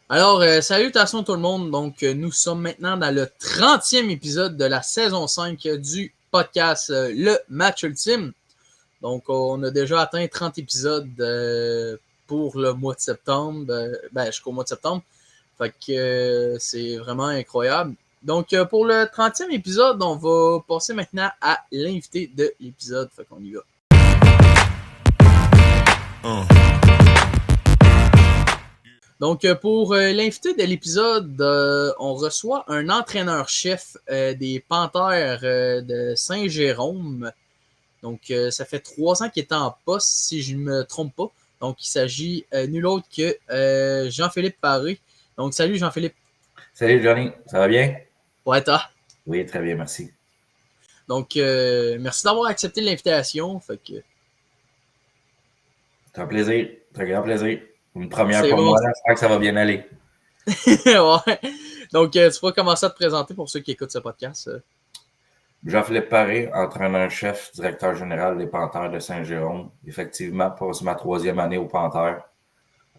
Alors, salutations tout le monde. Donc, nous sommes maintenant dans le 30e épisode de la saison 5 du podcast Le Match Ultime. Donc, on a déjà atteint 30 épisodes pour le mois de septembre, jusqu'au mois de septembre. Fait que c'est vraiment incroyable. Donc, pour le 30e épisode, on va passer maintenant à l'invité de l'épisode. Fait qu'on y va. Donc, pour l'invité de l'épisode, on reçoit un entraîneur-chef des Panthères de Saint-Jérôme. Donc, ça fait 3 ans qu'il est en poste, si je ne me trompe pas. Donc, il s'agit nul autre que Jean-Philippe Paré. Donc, salut Jean-Philippe. Salut Johnny, ça va bien? Ouais, toi? Oui, très bien, merci. Donc, merci d'avoir accepté l'invitation. Fait que... C'est un plaisir, c'est un grand plaisir. Une première C'est pour bon. moi, j'espère que ça va bien aller. Ouais. Donc, tu pourras commencer à te présenter pour ceux qui écoutent ce podcast. Jean-Philippe Paré, entraîneur-chef, directeur général des Panthères de Saint-Jérôme. Effectivement, c'est ma 3e année aux Panthères.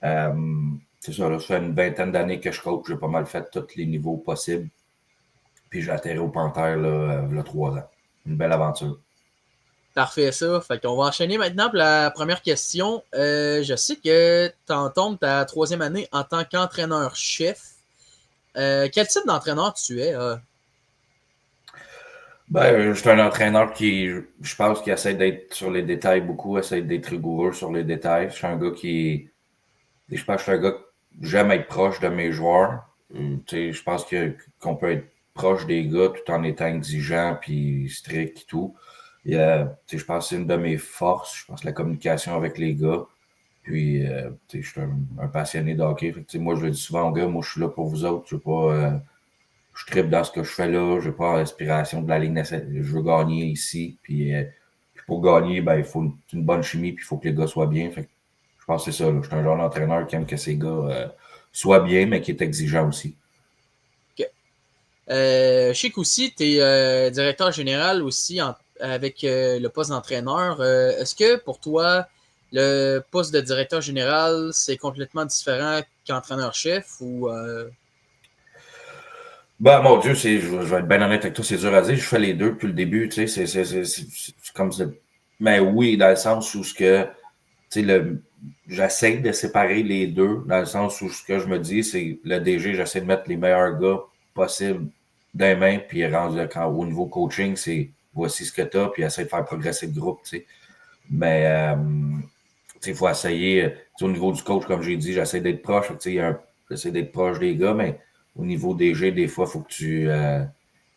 C'est ça, là, ça fait une vingtaine d'années que je coach. J'ai pas mal fait tous les niveaux possibles. Puis j'ai atterri aux Panthères là, il y a 3 ans. Une belle aventure. Parfait, ça. Fait qu'on va enchaîner maintenant pour la première question. Je sais que tu entombes ta 3e année en tant qu'entraîneur-chef. Quel type d'entraîneur tu es? Je suis un entraîneur qui, je pense, qui essaie d'être sur les détails beaucoup, essaie d'être rigoureux sur les détails. Je suis un gars qui, je pense que je suis un gars que j'aime être proche de mes joueurs. Je pense qu'on peut être proche des gars tout en étant exigeant puis strict et tout. Et, je pense que c'est une de mes forces. Je pense la communication avec les gars. Puis, je suis un passionné de hockey. Fait moi, je le dis souvent aux gars, moi, je suis là pour vous autres. Je ne pas. Je tripe dans ce que je fais là. Je n'ai pas l'aspiration de la Ligue nationale. Je veux gagner ici. Puis pour gagner, il faut une bonne chimie. Puis il faut que les gars soient bien. Fait que, je pense que c'est ça. Là. Je suis un genre d'entraîneur qui aime que ces gars soient bien, mais qui est exigeant aussi. Okay. Je sais qu'aussi, tu es directeur général aussi avec le poste d'entraîneur. Est-ce que pour toi, le poste de directeur général, c'est complètement différent qu'entraîneur-chef ou Mon Dieu, je vais être bien honnête avec toi, c'est dur à dire. Je fais les deux depuis le début, tu sais, c'est comme ça. Mais oui, dans le sens où j'essaie de séparer les deux, dans le sens où ce que je me dis, c'est le DG, j'essaie de mettre les meilleurs gars possibles dans les mains, puis au niveau coaching, c'est voici ce que tu as, puis essaie de faire progresser le groupe, tu sais. Mais, il faut essayer, au niveau du coach, comme j'ai dit, j'essaie d'être proche, j'essaie d'être proche des gars, mais au niveau des G, des fois, il faut que tu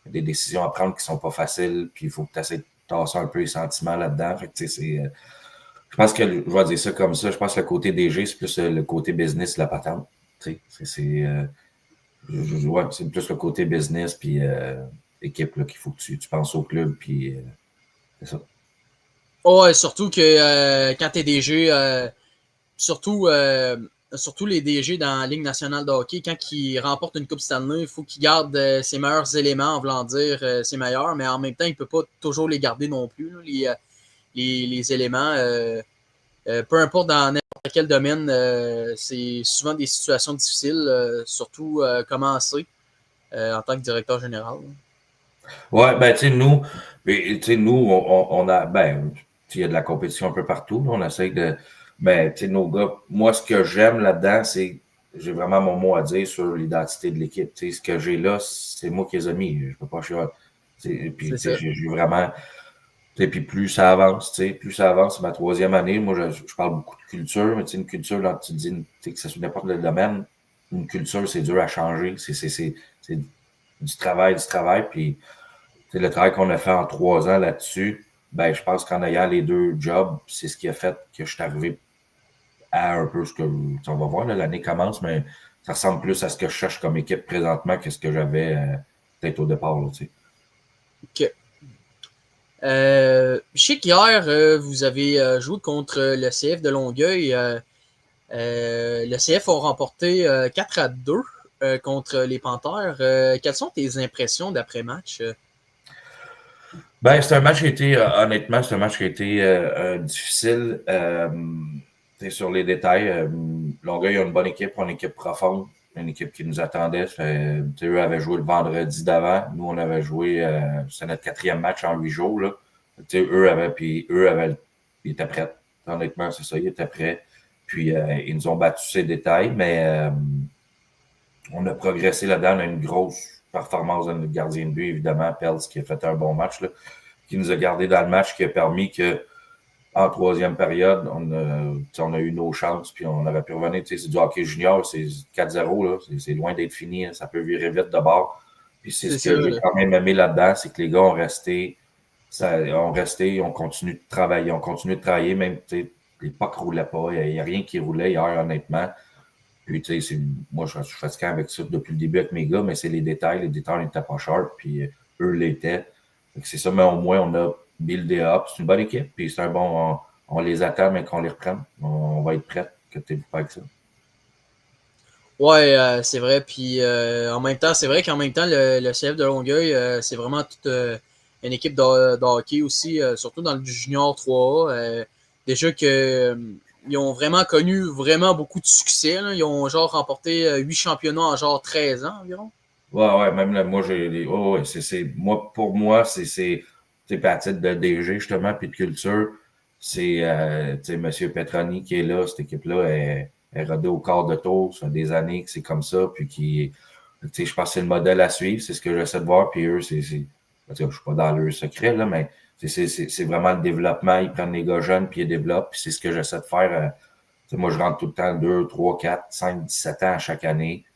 des décisions à prendre qui sont pas faciles, puis il faut que tu essaies de tasser un peu les sentiments là-dedans. Je pense que, je vais dire ça comme ça, je pense que le côté DG, c'est plus le côté business, la patente. C'est plus le côté business, puis équipe, là, qu'il faut que tu penses au club, puis c'est ça. Ouais, surtout que quand tu es DG, surtout les DG dans la Ligue nationale de hockey, quand ils remportent une Coupe Stanley, il faut qu'ils gardent ses meilleurs éléments, en voulant dire ses meilleurs, mais en même temps, il ne peut pas toujours les garder non plus, là, les éléments. Peu importe dans n'importe quel domaine, c'est souvent des situations difficiles, surtout commencer en tant que directeur général. Ouais, nous, on a, il y a de la compétition un peu partout. On essaie de, nos gars, moi, ce que j'aime là-dedans, c'est, j'ai vraiment mon mot à dire sur l'identité de l'équipe. Ce que j'ai là, c'est moi qui les ai mis. Je peux pas chialer. Puis, j'ai vraiment, puis plus ça avance, c'est ma 3e année. Moi, je parle beaucoup de culture, mais une culture, là, tu dis, que ce soit n'importe quel domaine, une culture, c'est dur à changer. C'est du travail, puis le travail qu'on a fait en 3 ans là-dessus, je pense qu'en ayant les deux jobs, c'est ce qui a fait que je suis arrivé à un peu ce que, on va voir, là, l'année commence, mais ça ressemble plus à ce que je cherche comme équipe présentement que ce que j'avais peut-être au départ. Là, OK. Je sais qu'hier, vous avez joué contre le CF de Longueuil. Le CF a remporté 4-2 contre les Panthères. Quelles sont tes impressions d'après-match? C'est un match qui a été, honnêtement, c'est un match qui a été difficile. Sur les détails, Longueuil a une bonne équipe, une équipe profonde, une équipe qui nous attendait. Eux avaient joué le vendredi d'avant. Nous, on avait joué, c'est notre 4e match en 8 jours. Là. Ils étaient prêts. Honnêtement, c'est ça, ils étaient prêts. Puis, ils nous ont battu ces détails, mais on a progressé là-dedans. On a une grosse performance de notre gardien de but, évidemment, Pels, qui a fait un bon match, là, qui nous a gardé dans le match, qui a permis que en 3e période, on a eu nos chances, puis on aurait pu revenir. C'est du hockey junior, c'est 4-0, là, c'est loin d'être fini, hein, ça peut virer vite de bord. Puis c'est ce que j'ai quand même aimé là-dedans, c'est que les gars ont resté, ont continué de travailler, même les pucks ne roulaient pas, il n'y a rien qui roulait hier, honnêtement. Puis, moi, je suis fatigué avec ça depuis le début avec mes gars, mais c'est les détails n'étaient pas sharp, puis eux l'étaient. C'est ça, mais au moins, on a buildé up. C'est une bonne équipe, puis c'est un bon. On les attend, mais qu'on les reprenne. On va être prêts, que tu pas avec ça. Ouais, c'est vrai. Puis en même temps, c'est vrai qu'en même temps, le CF de Longueuil, c'est vraiment tout une équipe de hockey aussi, surtout dans le junior 3A. Déjà que ils ont vraiment connu vraiment beaucoup de succès. Là. Ils ont genre remporté 8 championnats en genre 13 ans environ. Ouais, même là, moi, moi, pour moi, c'est à titre de DG, justement, puis de culture, c'est, M. Petroni qui est là, cette équipe-là est rodée au quart de tour, ça fait des années que c'est comme ça, puis je pense que c'est le modèle à suivre, c'est ce que j'essaie de voir, puis eux, en tout cas, je suis pas dans le secret, là, mais c'est vraiment le développement, ils prennent les gars jeunes, puis ils développent, puis c'est ce que j'essaie de faire, moi, je rentre tout le temps 2, 3, 4, 5, 17 ans à chaque année.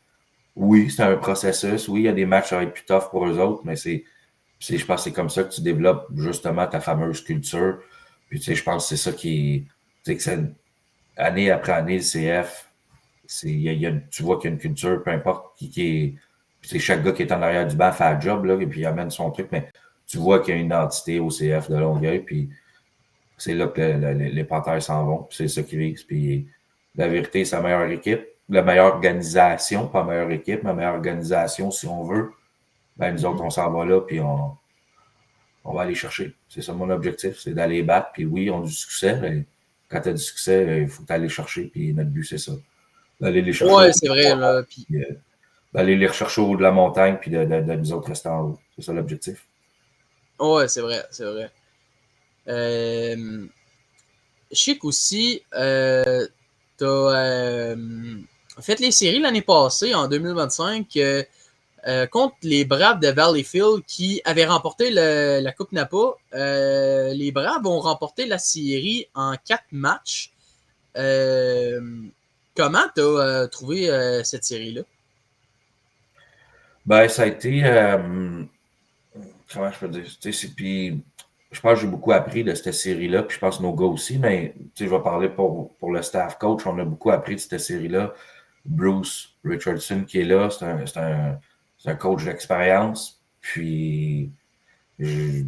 Oui, c'est un processus. Oui, il y a des matchs qui vont être plus tough pour eux autres, mais je pense que c'est comme ça que tu développes justement ta fameuse culture. Puis, je pense que c'est ça que c'est année après année, le CF, tu vois qu'il y a une culture, peu importe qui est, puis chaque gars qui est en arrière du banc fait un job, là, et puis il amène son truc, mais tu vois qu'il y a une identité au CF de Longueuil, puis c'est là que les Panthères s'en vont, puis c'est ça qu'ils visent. Puis la vérité, c'est la meilleure équipe, la meilleure organisation, pas la meilleure équipe, mais la meilleure organisation, si on veut. Ben, nous autres, on s'en va là, puis on va aller chercher. C'est ça mon objectif, c'est d'aller battre. Puis oui, on a du succès, mais quand tu as du succès, il faut aller chercher, puis notre but, c'est ça. D'aller les chercher Ouais, c'est vrai. Là, puis... d'aller les rechercher au haut de la montagne, puis de nous autres rester en haut. C'est ça l'objectif. Ouais, c'est vrai, c'est vrai. Je sais qu'aussi, t'as fait les séries l'année passée, en 2025, contre les Braves de Valleyfield qui avaient remporté la Coupe Napa. Les Braves ont remporté la série en 4 matchs. Comment t'as trouvé cette série-là? Ben, ça a été. Comment je peux dire? Puis, je pense que j'ai beaucoup appris de cette série-là, puis je pense nos gars aussi, mais je vais parler pour le staff coach. On a beaucoup appris de cette série-là. Bruce Richardson qui est là, c'est un coach d'expérience. Puis, c'est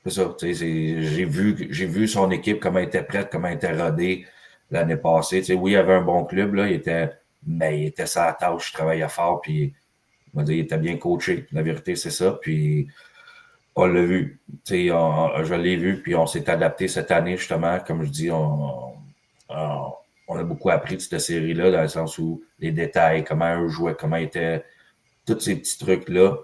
ça, j'ai vu son équipe, comment elle était prête, comment elle était rodée l'année passée. Oui, il y avait un bon club, là, mais il était sa tâche, il travaillait fort, puis on va dire, il était bien coaché. La vérité, c'est ça. Puis, on l'a vu. Je l'ai vu, puis on s'est adapté cette année, justement. Comme je dis, on a beaucoup appris de cette série-là, dans le sens où les détails, comment eux jouaient, comment étaient, tous ces petits trucs-là.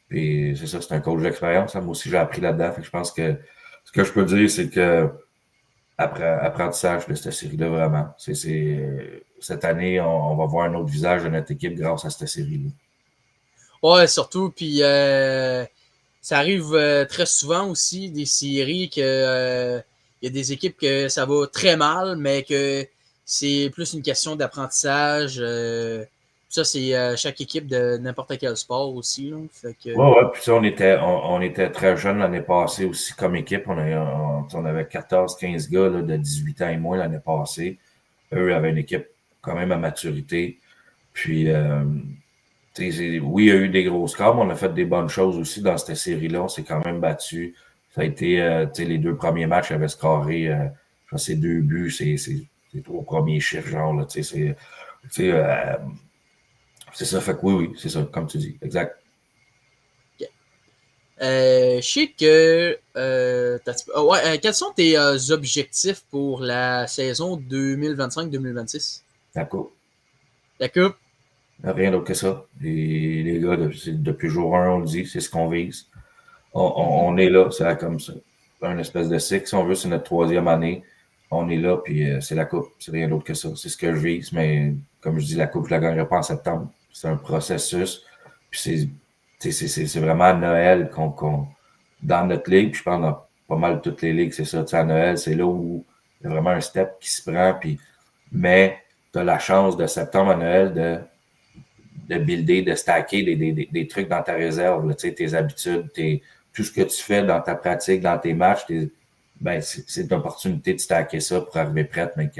Puis c'est ça, c'est un coach d'expérience. Hein. Moi aussi, j'ai appris là-dedans. Fait que je pense que ce que je peux dire, c'est que apprentissage de cette série-là, vraiment. Cette année, on va voir un autre visage de notre équipe grâce à cette série-là. Ouais, surtout, puis ça arrive très souvent aussi, des séries que il y a des équipes que ça va très mal, mais que c'est plus une question d'apprentissage. Ça, c'est chaque équipe de n'importe quel sport aussi. Là. Fait que... Ouais, puis ça, on était très jeunes l'année passée aussi comme équipe. On avait 14-15 gars là, de 18 ans et moins l'année passée. Eux avaient une équipe quand même à maturité. Puis, oui, il y a eu des gros scores, mais on a fait des bonnes choses aussi dans cette série-là. On s'est quand même battu. Ça a été, les 2 premiers matchs, il avait scoré, je pense, c'est 2 buts, c'est 3 premiers chiffres, genre, là, c'est ça, fait que oui, c'est ça, comme tu dis, exact. Okay. Je sais que quels sont tes objectifs pour la saison 2025-2026? La coupe. La coupe? Rien d'autre que ça. Et les gars, depuis jour 1, on le dit, c'est ce qu'on vise. On est là, c'est comme ça. Un espèce de cycle, si on veut, c'est notre 3e année. On est là, puis c'est la coupe. C'est rien d'autre que ça. C'est ce que je vise, mais comme je dis, la coupe, je la gagnerai pas en septembre. C'est un processus. Puis c'est vraiment à Noël dans notre ligue, puis je pense dans pas mal toutes les ligues, c'est ça. À Noël, c'est là où il y a vraiment un step qui se prend, mais tu as la chance de septembre à Noël de builder, de stacker des trucs dans ta réserve, là, tes habitudes, tout ce que tu fais dans ta pratique, dans tes matchs, c'est une opportunité de stacker ça pour arriver prête, mais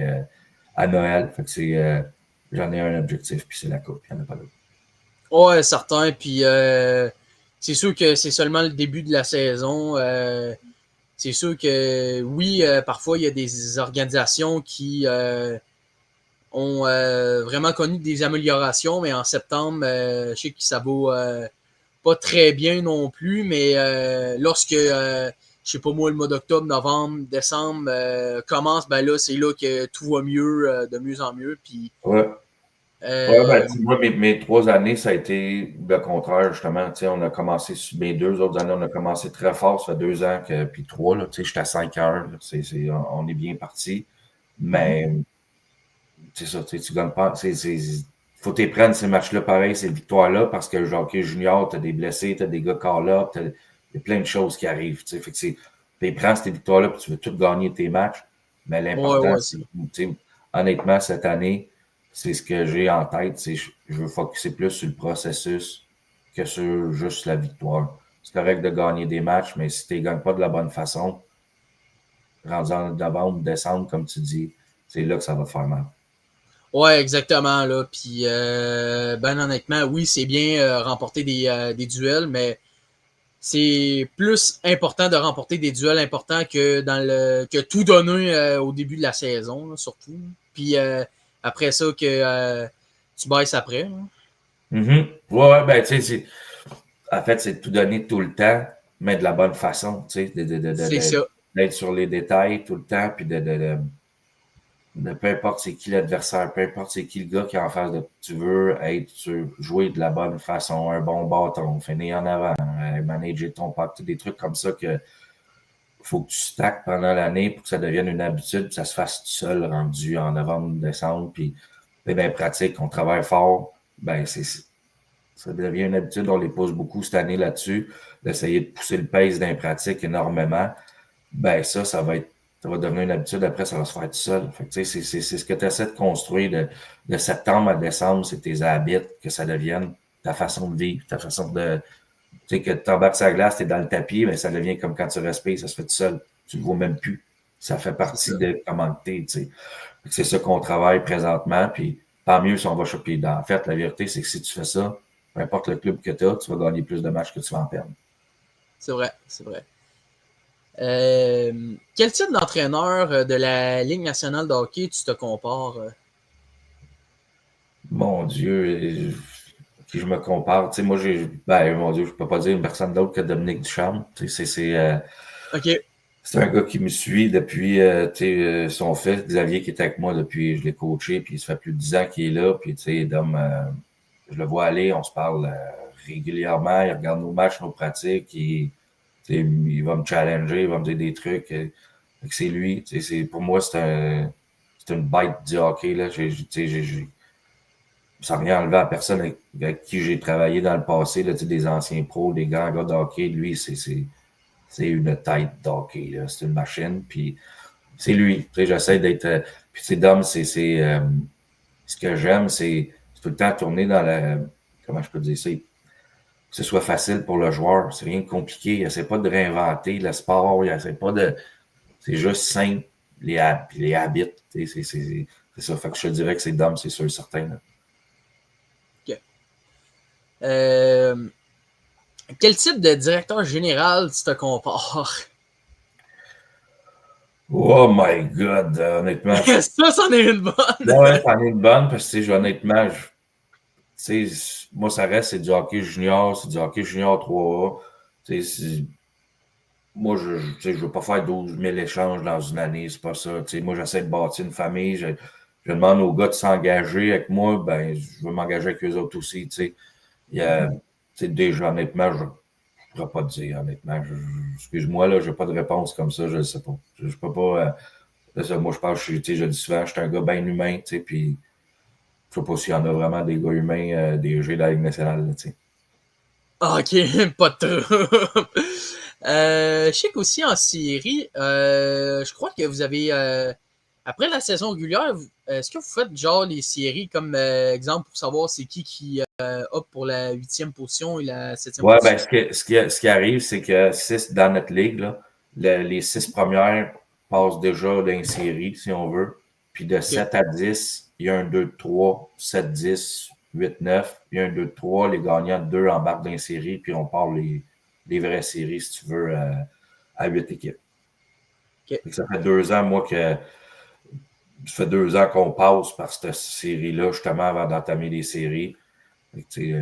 à Noël. Fait que j'en ai un objectif, puis c'est la coupe, il n'y en a pas d'autre. Ouais, certain. Puis c'est sûr que c'est seulement le début de la saison. C'est sûr que oui, parfois il y a des organisations qui ont vraiment connu des améliorations, mais en septembre, je sais que ça vaut pas très bien non plus, mais lorsque, je sais pas moi, le mois d'octobre, novembre, décembre commence, ben là, c'est là que tout va mieux, de mieux en mieux. Puis, Ouais. Ouais, ben, moi, mes 3 années, ça a été le contraire, justement. On a commencé, mes 2 autres années, on a commencé très fort, ça fait 2 ans, puis 3, là, j'étais à 5 heures, on est bien parti. Mais, c'est ça, tu gagnes pas. Faut que tu prennes ces matchs-là pareil, ces victoires-là, parce que le hockey junior, tu as des blessés, tu as des gars call-up, il y a plein de choses qui arrivent. Fait que tu prends ces victoires-là, puis tu veux tout gagner tes matchs. Mais l'important, c'est, honnêtement, cette année, c'est ce que j'ai en tête, c'est je veux focusser plus sur le processus que sur juste la victoire. C'est correct de gagner des matchs, mais si tu ne gagnes pas de la bonne façon, rendu en novembre, décembre, comme tu dis, c'est là que ça va te faire mal. Ouais, exactement. Là. Puis, ben honnêtement, oui, c'est bien remporter des duels, mais c'est plus important de remporter des duels importants que tout donner au début de la saison, là, surtout. Puis après ça, que tu baisses après. Hein. Ouais, ben, tu sais, en fait, c'est de tout donner tout le temps, mais de la bonne façon, tu sais, C'est ça. d'être sur les détails tout le temps, puis de peu importe c'est qui l'adversaire, peu importe c'est qui le gars qui est en face de tu veux jouer de la bonne façon, un bon bâton, finir en avant, manager ton puck, des trucs comme ça que faut que tu stacks pendant l'année pour que ça devienne une habitude, puis ça se fasse tout seul rendu en novembre, décembre, puis c'est bien pratique, on travaille fort, ben ça devient une habitude, on les pousse beaucoup cette année là-dessus, d'essayer de pousser le pace d'un pratique énormément. Ben ça va devenir une habitude, après ça va se faire tout seul. Fait que, c'est ce que tu essaies de construire de septembre à décembre, c'est tes habits, que ça devienne ta façon de vivre, ta façon de. Tu sais, que tu embarques sur la glace, tu es dans le tapis, mais ça devient comme quand tu respires, ça se fait tout seul. Tu ne le vois même plus. Ça fait partie de comment tu es, tu sais. C'est ça qu'on travaille présentement, puis tant mieux si on va choper. En fait, la vérité, c'est que si tu fais ça, peu importe le club que tu as, tu vas gagner plus de matchs que tu vas en perdre. C'est vrai, c'est vrai. Quel type d'entraîneur de la Ligue nationale de hockey tu te compares? Mon Dieu, qui je me compare. Tu sais, moi, mon Dieu, je peux pas dire une personne d'autre que Dominique Ducharme. Tu sais, OK. c'est un gars qui me suit depuis, tu sais, son fils, Xavier, qui est avec moi depuis, je l'ai coaché, puis ça fait plus de 10 ans qu'il est là. Puis, tu sais, Dom, je le vois aller, on se parle régulièrement, il regarde nos matchs, nos pratiques, il va me challenger, il va me dire des trucs. Fait que c'est lui. Tu sais, pour moi, c'est une bête du hockey, là. Sans rien enlever à personne avec qui j'ai travaillé dans le passé, là, des anciens pros, des grands gars de hockey, lui, c'est une tête d'hockey, là. C'est une machine, puis c'est lui. J'essaie d'être. Puis Dom, ce que j'aime, c'est tout le temps tourner dans la. Comment je peux dire ça? Que ce soit facile pour le joueur. C'est rien de compliqué. Il essaie pas de réinventer le sport. Il essaie pas de. C'est juste simple, les habits. C'est ça. Fait que je te dirais que c'est Dom, c'est sûr, certain. Là. OK. Quel type de directeur général tu te compares? Oh my God, honnêtement. Ça, c'en est une bonne. Ouais, c'en est une bonne parce que, honnêtement, moi, ça reste, c'est du hockey junior, c'est du hockey junior 3A. Moi, je veux pas faire 12 000 échanges dans une année, c'est pas ça. Moi, j'essaie de bâtir une famille. Je demande aux gars de s'engager avec moi, ben, je veux m'engager avec eux autres aussi. Il y a, déjà, honnêtement, je ne pourrais pas te dire, honnêtement. Excuse-moi, là, j'ai pas de réponse comme ça, je ne sais pas. Je peux pas. Moi, je pense, je le dis souvent, je suis un gars bien humain, puis je sais pas s'il y en a vraiment des gars humains, des G de la Ligue nationale, tu sais. OK, pas trop. Je sais qu'aussi en série, je crois que vous avez, après la saison régulière, est-ce que vous faites genre les séries comme exemple pour savoir c'est qui opte pour la 8e position et la 7e Ouais, position? ben, ce qui arrive, c'est que dans notre ligue, là, les 6 premières passent déjà dans une série, si on veut. Puis de OK. 7 à 10, il y a un 2-3, 7-10, 8-9. Il y a un 2-3, les gagnants de 2 embarquent dans une série, puis on part les vraies séries, si tu veux, à 8 équipes. OK. Ça fait 2 ans, ça fait 2 ans qu'on passe par cette série-là, justement, avant d'entamer les séries. C'est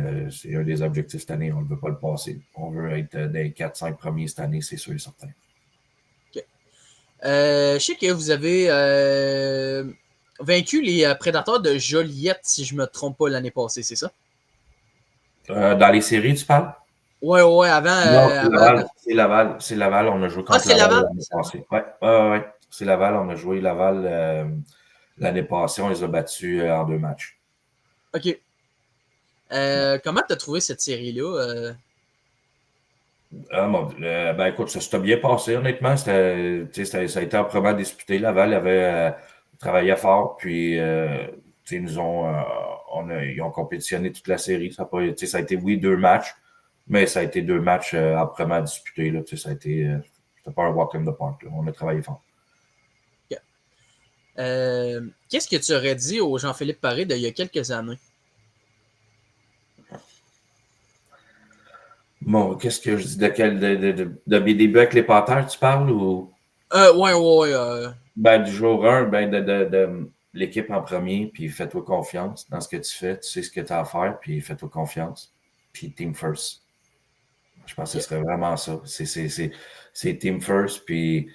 un des objectifs cette année. On ne veut pas le passer. On veut être dans les 4-5 premiers cette année, c'est sûr et certain. Okay. Je sais que vous avez vaincu les Prédateurs de Joliette, si je ne me trompe pas, l'année passée, c'est ça? Dans les séries, tu parles? Ouais, avant. Non, c'est Laval. C'est Laval. C'est Laval. On a joué Ah, contre c'est Laval Laval? l'année passée. Ouais. C'est Laval. On a joué Laval l'année passée. On les a battus en 2 matchs. OK. Comment tu as trouvé cette série-là? Ben écoute, ça s'était bien passé, honnêtement. Ça a été âprement disputé. Laval avait travaillé fort, puis ils nous ont, ils ont compétitionné toute la série. Ça a été, oui, 2 matchs, mais ça a été 2 matchs âprement disputés. Là, ça a été, c'était pas un walk in the park. Là. On a travaillé fort. Okay. Qu'est-ce que tu aurais dit au Jean-Philippe Paré d'il y a quelques années? Bon, qu'est-ce que je dis de mes débuts avec les Panthers, tu parles ou? Ouais. Ben, du jour 1, ben, de l'équipe en premier, puis fais-toi confiance dans ce que tu fais. Tu sais ce que tu as à faire, puis fais-toi confiance. Puis team first. Je pense que ce serait vraiment ça. C'est team first, puis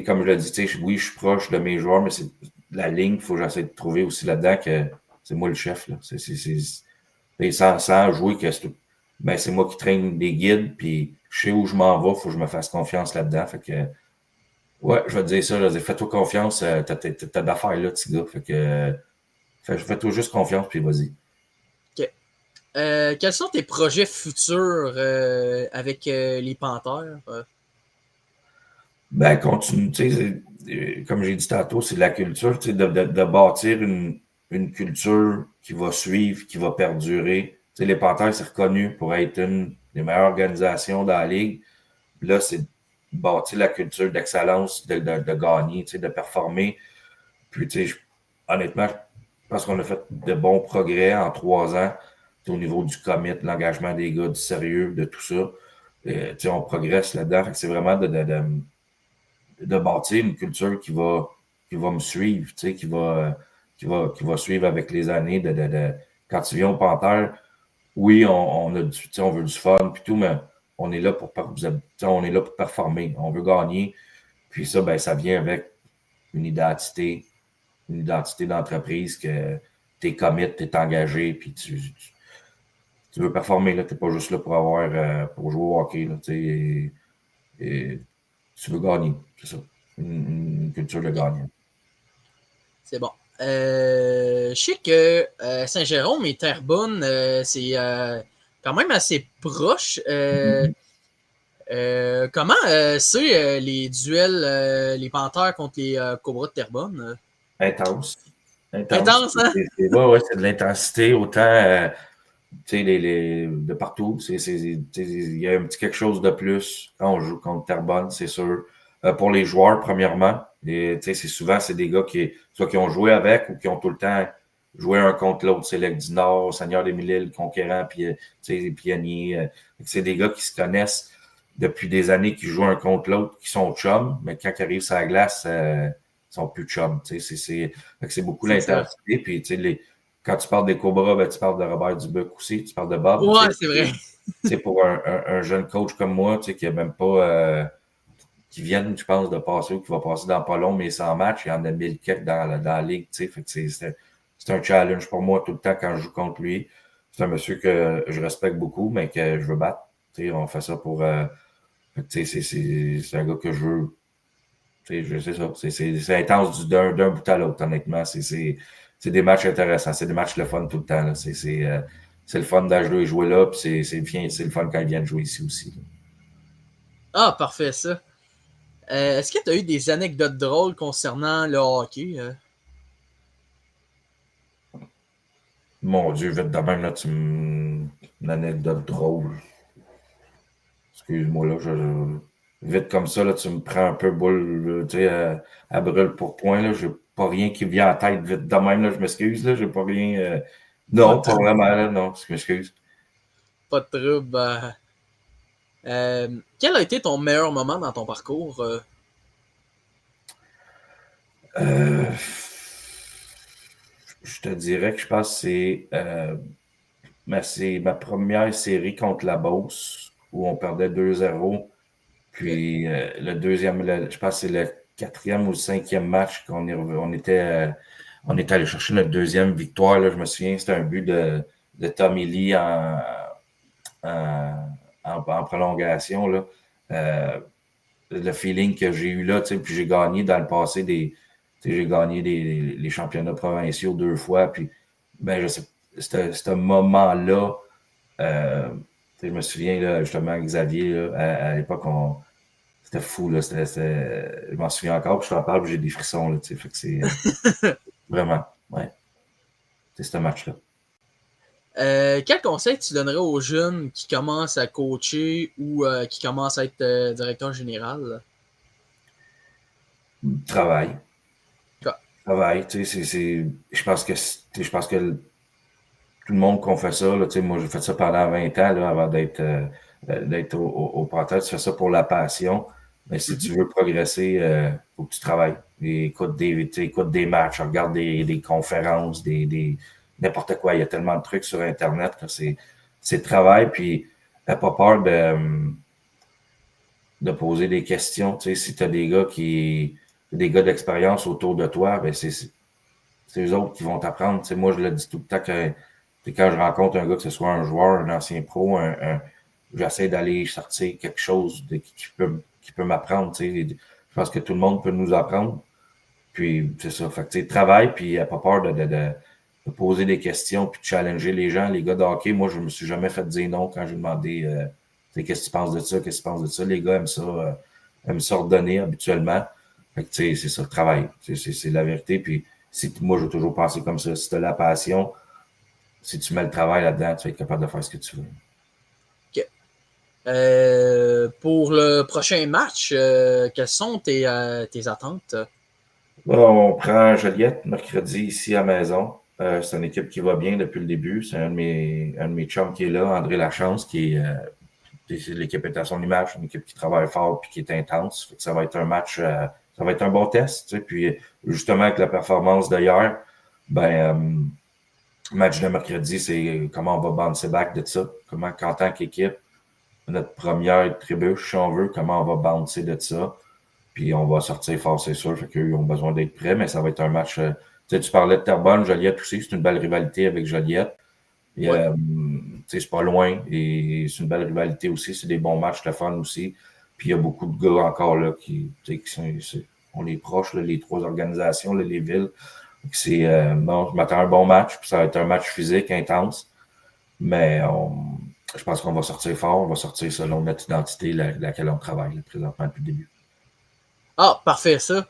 comme je l'ai dit, oui, je suis proche de mes joueurs, mais c'est la ligne, il faut que j'essaie de trouver aussi là-dedans que c'est moi le chef. Là. Sans jouer que c'est moi qui traîne des guides, puis je sais où je m'en vais, il faut que je me fasse confiance là-dedans. Fait que ouais, je vais te dire ça. Fais-toi confiance. T'as d'affaires là, petit gars. Fait que fais-toi juste confiance, puis vas-y. OK. Quels sont tes projets futurs avec les Panthers? Ben, continue. Comme j'ai dit tantôt, c'est de la culture, de bâtir une culture qui va suivre, qui va perdurer. Les Panthers, c'est reconnu pour être une des meilleures organisations dans la ligue. Là, c'est de bâtir la culture d'excellence, de gagner, de performer. Puis, honnêtement, je pense qu'on a fait de bons progrès en 3 ans au niveau du commit, de l'engagement des gars, du sérieux, de tout ça. On progresse là-dedans. C'est vraiment de bâtir une culture qui va me suivre, qui va suivre avec les années. Quand tu viens au Panthère, oui, on veut du fun puis tout, mais on est là on est là pour performer. On veut gagner. Puis ça, ben, ça vient avec une identité d'entreprise que tu es commit, tu es engagé, puis tu veux performer. Tu n'es pas juste là pour jouer au hockey. Là, et tu veux gagner. C'est ça. Une culture de gagnant. C'est bon. Je sais que Saint-Jérôme et Terrebonne, c'est quand même assez proche. Comment c'est les duels, les Panthers contre les Cobras de Terrebonne? Intense. Intense, hein? Ouais, c'est de l'intensité, autant de partout. Il y a un petit quelque chose de plus quand on joue contre Terrebonne, c'est sûr. Pour les joueurs, premièrement, c'est des gars soit qui ont joué avec ou qui ont tout le temps joué un contre l'autre. C'est Lec du Nord, Seigneur des Mille, le Conquérant, puis les Pionniers. C'est des gars qui se connaissent depuis des années, qui jouent un contre l'autre, qui sont chums, mais quand ils arrivent sur la glace, ils sont plus chums. C'est beaucoup l'intensité. Puis quand tu parles des Cobras, ben, tu parles de Robert Dubuc aussi, tu parles de Bob. Ouais, c'est vrai. Pour un jeune coach comme moi, qui n'a même pas. Qui viennent, je pense, de passer ou qui va passer dans pas long, mais sans match, il y en a 1000 quelques dans la ligue. Fait que c'est un challenge pour moi tout le temps quand je joue contre lui. C'est un monsieur que je respecte beaucoup, mais que je veux battre. On fait ça pour. C'est un gars que je veux. Je sais ça. C'est intense d'un bout à l'autre, honnêtement. C'est des matchs intéressants. C'est des matchs le fun tout le temps. C'est le fun d'aller jouer là, puis c'est le fun quand ils viennent jouer ici aussi. Là. Ah, parfait, ça. Est-ce que tu as eu des anecdotes drôles concernant le hockey? Mon Dieu, vite de même, là, une anecdote drôle. Excuse-moi, là, vite comme ça, là, tu me prends un peu boule, à brûle pour point, là. J'ai pas rien qui me vient en tête vite de même, là. Je m'excuse, là. J'ai pas rien. Non, pas vraiment, là. Non, je m'excuse. Pas de trouble. Quel a été ton meilleur moment dans ton parcours? Je te dirais que je pense que c'est Mais c'est ma première série contre la Beauce où on perdait 2-0. Puis le deuxième, je pense que c'est le 4e ou le 5e match on était allé chercher notre deuxième victoire. Là, je me souviens, c'était un but de Tommy Lee en prolongation. Là. Le feeling que j'ai eu là, puis j'ai gagné dans le passé j'ai gagné les championnats provinciaux 2 fois. Puis, ben, je sais, ce moment-là, je me souviens, là, justement, Xavier, là, à l'époque, c'était fou, là. Je m'en souviens encore, puis je t'en parle, puis j'ai des frissons, là, fait que c'est vraiment, ouais. C'est ce match-là. Quel conseil tu donnerais aux jeunes qui commencent à coacher ou qui commencent à être directeur général? Travail. Quoi? Travail, je pense que tout le monde qu'on fait ça, là, moi j'ai fait ça pendant 20 ans là, avant d'être au Panthère. Tu fais ça pour la passion. Mais si tu veux progresser, faut que tu travailles. Et écoute des matchs, regarde des conférences, n'importe quoi. Il y a tellement de trucs sur Internet que c'est travail. Puis t'as pas peur de poser des questions. Si tu as des gars d'expérience autour de toi, ben c'est eux autres qui vont t'apprendre. Moi, je le dis tout le temps que quand je rencontre un gars, que ce soit un joueur, un ancien pro, j'essaie d'aller sortir quelque chose qui peut m'apprendre. Je pense que tout le monde peut nous apprendre. Puis, c'est ça. Fait que, travaille, puis pas peur de poser des questions, puis de challenger les gens. Les gars de hockey, moi, je me suis jamais fait dire non quand j'ai demandé qu'est-ce que tu penses de ça, qu'est-ce que tu penses de ça. Les gars aiment ça redonner habituellement. Fait que, c'est ça, travail. C'est la vérité. Puis, moi, je vais toujours penser comme ça. Si tu as la passion, si tu mets le travail là-dedans, tu vas être capable de faire ce que tu veux. Okay. Pour le prochain match, quelles sont tes attentes? Là, on prend Joliette mercredi ici à la maison. C'est une équipe qui va bien depuis le début. C'est un de mes chums qui est là, André Lachance, l'équipe est à son image, une équipe qui travaille fort et qui est intense. Fait que ça va être un match, ça va être un bon test. Puis justement, avec la performance d'hier, match de mercredi, c'est comment on va bouncer back de ça. Comment, en tant qu'équipe, notre première trébuche, si on veut, comment on va bouncer de ça. Puis on va sortir fort, c'est sûr. Fait qu'eux, ils ont besoin d'être prêts, mais ça va être un match. Tu parlais de Terrebonne, Joliette aussi. C'est une belle rivalité avec Joliette. Et, Ouais. c'est pas loin. Et c'est une belle rivalité aussi. C'est des bons matchs, le fun aussi. Puis il y a beaucoup de gars encore là qui on est proches, là, les trois organisations, là, les villes. Non, je m'attends à un bon match. Puis ça va être un match physique, intense. Mais je pense qu'on va sortir fort. On va sortir selon notre identité, laquelle on travaille là, présentement depuis le début. Ah, parfait, ça.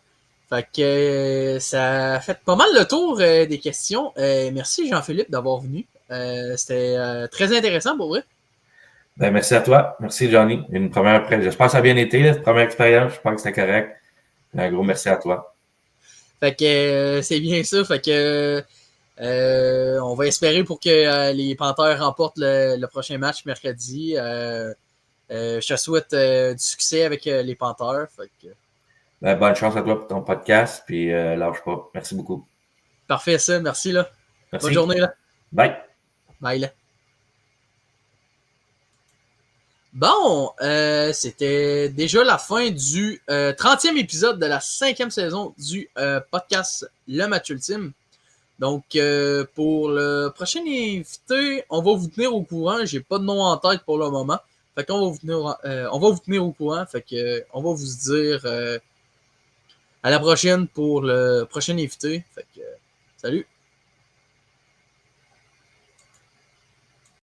Fait que ça fait pas mal le tour des questions. Merci Jean-Philippe d'avoir venu. C'était très intéressant pour vrai. Ben, merci à toi. Merci, Johnny. J'espère que ça a bien été, cette première expérience. Je pense que c'était correct. Un gros merci à toi. Fait que c'est bien ça. Fait que on va espérer pour que les Panthers remportent le prochain match mercredi. Je te souhaite du succès avec les Panthers. Fait que... Ben, bonne chance à toi pour ton podcast, puis lâche pas. Merci beaucoup. Parfait, ça. Merci, là. Merci. Bonne journée, là. Bye. Bye, là. Bon, c'était déjà la fin du 30e épisode de la 5e saison du podcast Le Match Ultime. Donc, pour le prochain invité, on va vous tenir au courant. J'ai pas de nom en tête pour le moment. Fait qu'on va vous tenir au courant. Fait que, on va vous dire à la prochaine pour le prochain invité. Fait que, salut!